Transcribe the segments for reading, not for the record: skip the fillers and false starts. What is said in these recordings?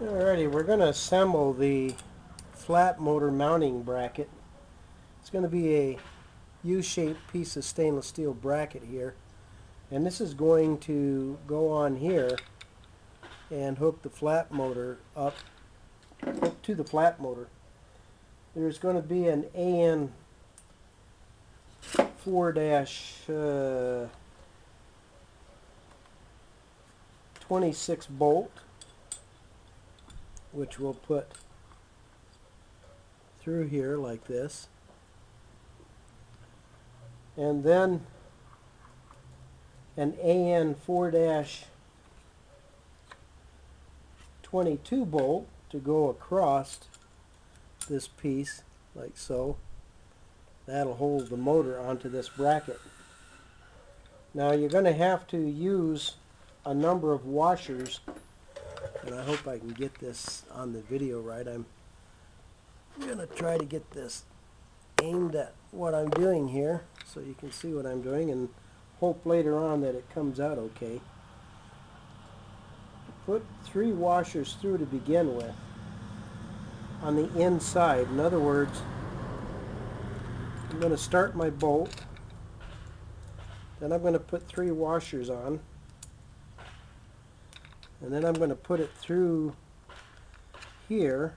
Alrighty, we're going to assemble the flat motor mounting bracket. It's going to be a U-shaped piece of stainless steel bracket here, and this is going to go on here and hook the flat motor up to the flat motor. There's going to be an AN 4-26 bolt, which we'll put through here like this, and then an AN 4-22 bolt to go across this piece like so. That'll hold the motor onto this bracket. Now you're going to have to use a number of washers, and I hope I can get this on the video right. I'm going to try to get this aimed at what I'm doing here so you can see what I'm doing, and hope later on that it comes out okay. Put 3 washers through to begin with on the inside. In other words, I'm going to start my bolt, then I'm going to put 3 washers on, and then I'm going to put it through here.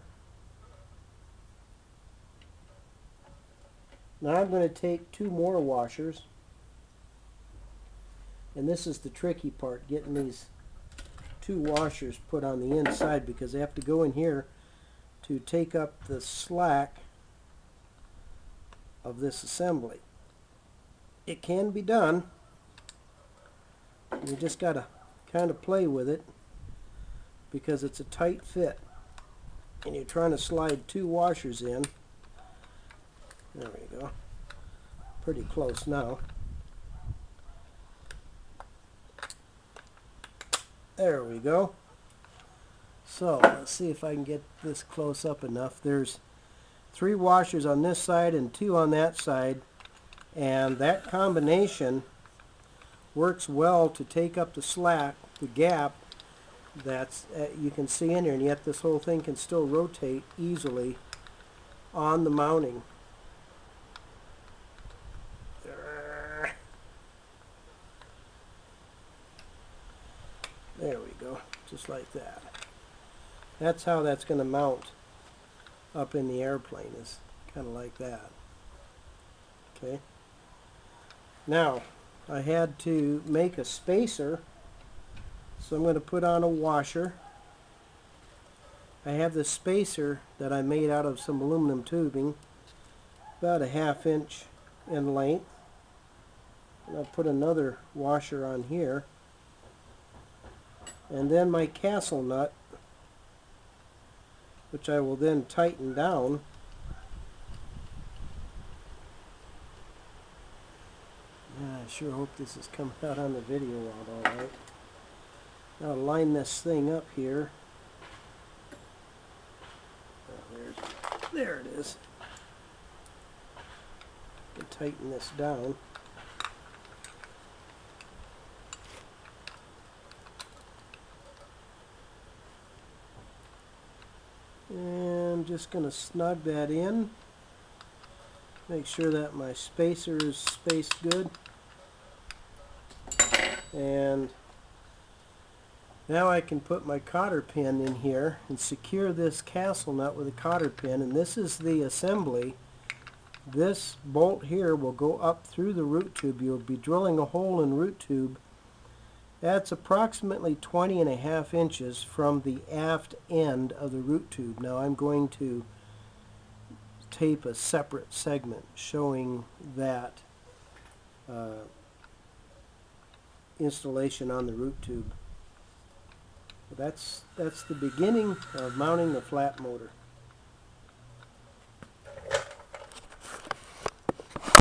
Now I'm going to take 2 more washers, and this is the tricky part, getting these 2 washers put on the inside, because they have to go in here to take up the slack of this assembly. It can be done. You just got to kind of play with it because it's a tight fit, and you're trying to slide 2 washers in. There we go. Pretty close now. There we go. So let's see if I can get this close up enough. There's 3 washers on this side and 2 on that side, and that combination works well to take up the slack, the gap that's you can see in here, and yet this whole thing can still rotate easily on the mounting. There we go, just like that. That's how that's going to mount up in the airplane, is kind of like that. Okay. Now, I had to make a spacer, so I'm going to put on a washer. I have this spacer that I made out of some aluminum tubing, about a 1/2 inch in length. And I'll put another washer on here. And then my castle nut, which I will then tighten down. I sure hope this is coming out on the video all right. Now line this thing up here. Oh, there it is. And tighten this down. And I'm just going to snug that in. Make sure that my spacer is spaced good. And now I can put my cotter pin in here and secure this castle nut with a cotter pin. And this is the assembly. This bolt here will go up through the root tube. You'll be drilling a hole in root tube. That's approximately 20.5 inches from the aft end of the root tube. Now I'm going to tape a separate segment showing that installation on the root tube. That's the beginning of mounting the flat motor.